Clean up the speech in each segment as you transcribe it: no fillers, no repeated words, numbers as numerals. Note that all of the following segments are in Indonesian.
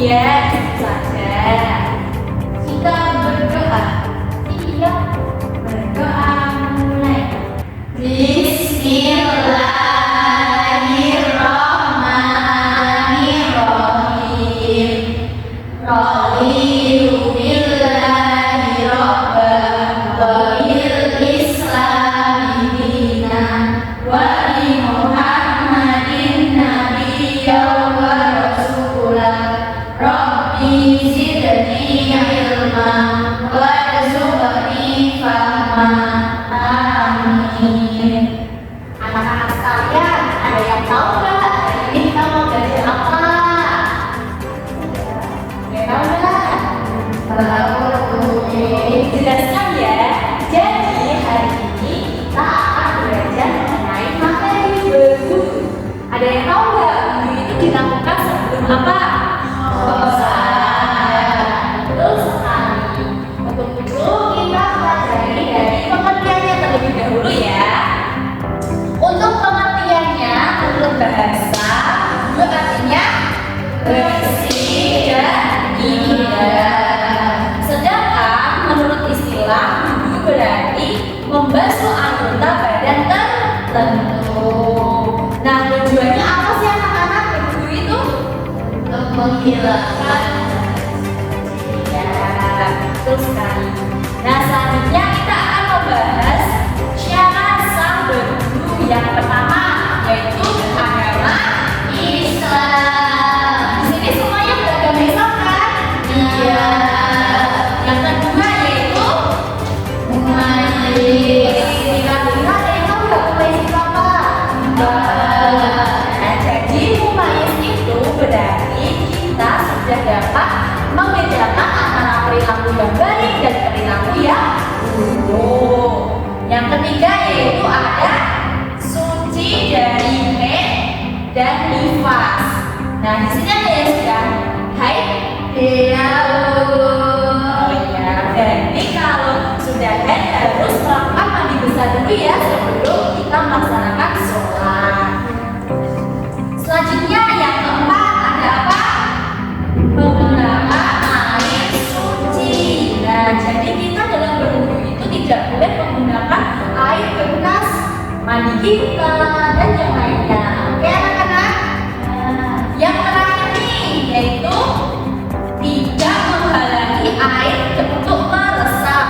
Iya, saja. Kita berdoa. Iya, berdoa mulai. Bismillahirrahmanirrahim. Raditu billahi rabban wa bil islami dinan wa bi Muhammadin nabiyyan wa rasulan. Rabbi zidni ilma warzuqni fahma. Amin. Anak-anak sekalian, ada yang tahu nggak hari ini kita mau belajar apa? Tahu nggak? Tahu. Jelaskan ya. Jadi hari ini kita akan belajar mengenai materi berwudu. Ada yang tahu nggak wudu itu dilakukan sebelum apa? Betul sekali. Untuk itu kita pelajari dari pengertiannya terlebih dahulu ya. Untuk pengertiannya menurut bahasa, wudu artinya bersih dan indah. Sedangkan menurut istilah, wudu berarti membasuh anggota badan tertentu. Nah, tujuannya apa sih anak-anak berwudu itu? Untuk menghilangkan ya, betul sekali. Nah, selanjutnya kita akan membahas syarat sah berwudu. Yang pertama yaitu agama Islam. Di sini semuanya beragama Islam kan? Iya. Yang kedua yaitu umayis. Kira-kira ada yang tahu nggak umayis itu apa? Nah, jadi umayis itu berarti kita sudah dapat membedakan antara perilaku yang baik dan perilaku yang buruk. Yang ketiga yaitu ada suci dari haid dan nifas. Nah, di sini ada yang sudah haid. Iya. Oh iya. Jadi kalau sudah haid harus melakukan mandi besar dulu ya sebelum kita melaksanakan sholat. Selanjutnya yang keempat ada apa? Menggunakan air suci. Nah, jadi kita dalam berwudu itu tidak boleh menggunakan air bekas mandi kita dan yang lainnya. Oke anak-anak? Yang terakhir nih yaitu tidak menghalangi air untuk meresap.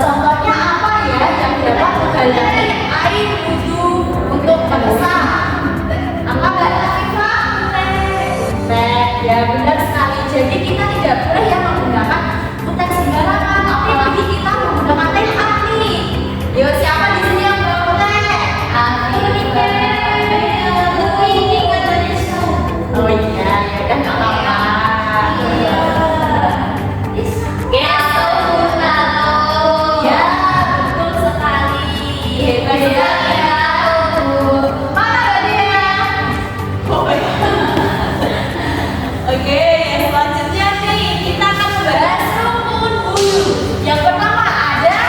Contohnya apa ya yang dapat menghalangi air wudu untuk meresap? Apa nggak Latifa? Ya benar sekali. Jadi kita tidak boleh yang menggunakan kutek sembarangan. Apalagi kita menggunakan teh ani. Yo, siapa di sini yang bawa kutek? Ani. Oh iya, ya kan nggak apa-apa. Ya, betul sekali. Hebat ya. Mana dia? Oke, selanjutnya nih kita akan membahas rukun wudu. Yang pertama ada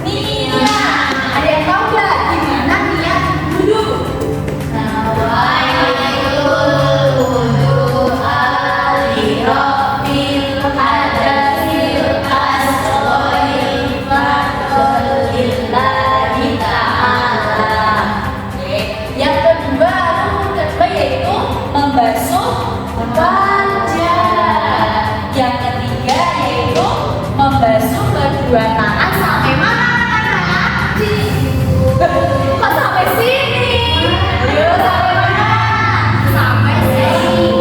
niat. Ada yang tahu nggak gimana niat wudu? Yang kedua, rukun kedua yaitu membasuh wajah. Yang ketiga yaitu membasuh kedua tangan sampai mana anak-anak? Kok sampai sini? Ayo sampai mana? Sampai sini.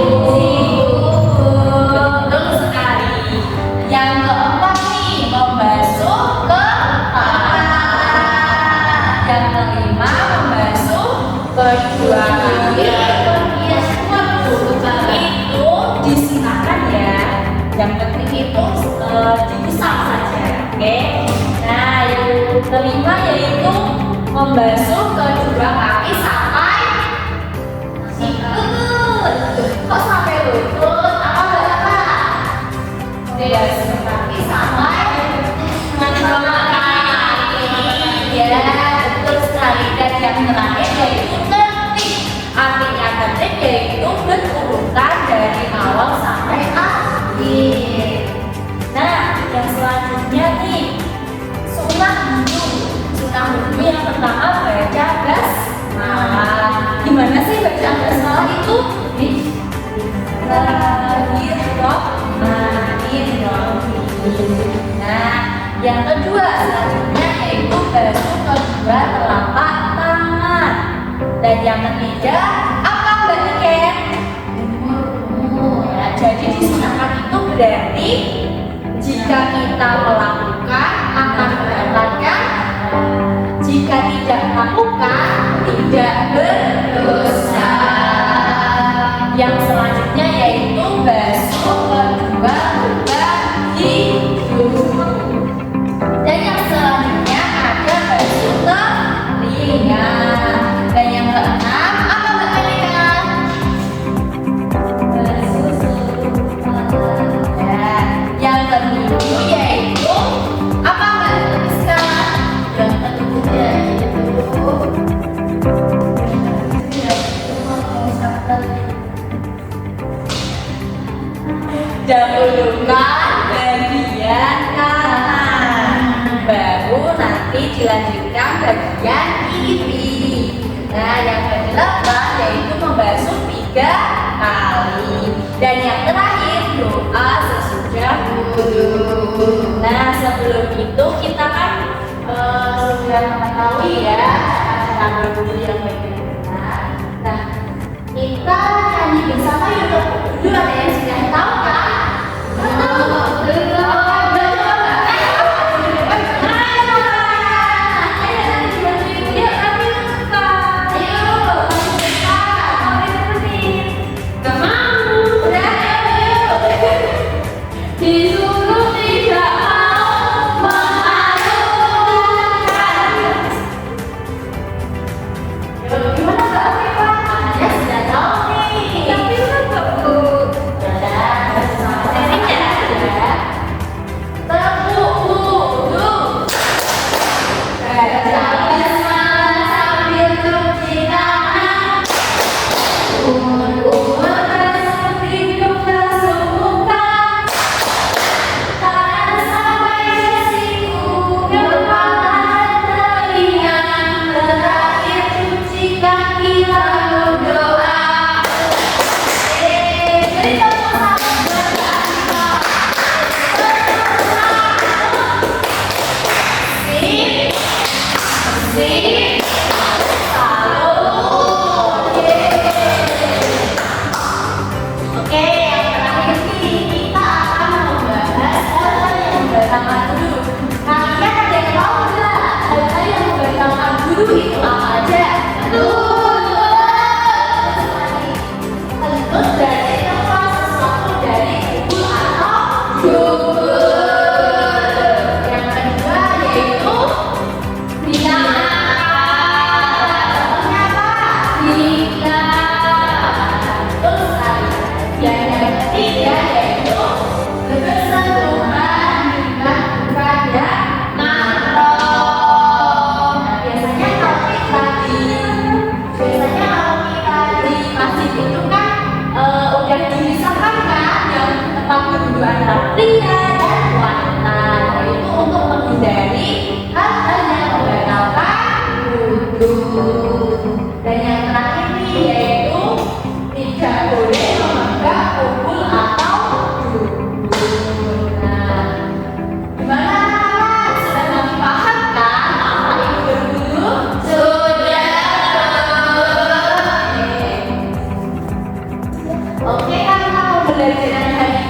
Betul sekali. Yang keempat nih membasuh kepala. Yang kelima membasuh kedua kaki. Itu disilakan ya. Yang penting itu diusap saja, oke? Nah, yang kelima yaitu membasuh kedua kaki sampai sikut. Kok sampai lutut? Apa enggak? Membasuh kaki sampai kedua kaki. Ya, betul sekali. Dan yang terakhir yaitu tertib. Artinya tertib yaitu berurutan dari awal sampai Bismillahirrahmanirrahim. Nah, yang kedua selanjutnya yaitu basuh kedua telapak tangan. Dan yang ketiga apa Mbak Niken? Nah, jadi disunahkan itu berarti jika kita melakukan akan mendapatkan, jika tidak melakukan tidak berdosa. Yang selanjutnya yaitu basuh kedua hidung. Dan yang selanjutnya ada basuh telinga. Dan yang keenam apa Mbak Melika? Basuh seluruh. Dan yang ketujuh yaitu apa Mbak Melika? Yang ketujuh yaitu dahulukan bagian kanan, baru nanti dilanjutkan bagian kiri. Nah, yang kedelapan yaitu membasuh 3 kali. Dan yang terakhir doa sesudah wudu. Nah, sebelum itu kita kan sudah mengetahui ya cara berwudu yang baik dan benar. Nah, kita nyanyi bersama yuk. Dulu ada yang sudah tahu kan? Pria dan wanita, itu untuk menghindari hal-hal yang membatalkan wudu. Dan yang terakhir nih yaitu tidak boleh memegang umbul atau dubur. Nah, gimana teman-teman? Sudah lebih paham kan apa itu berwudu? Sudah. Oke, kan kita mau belajar hari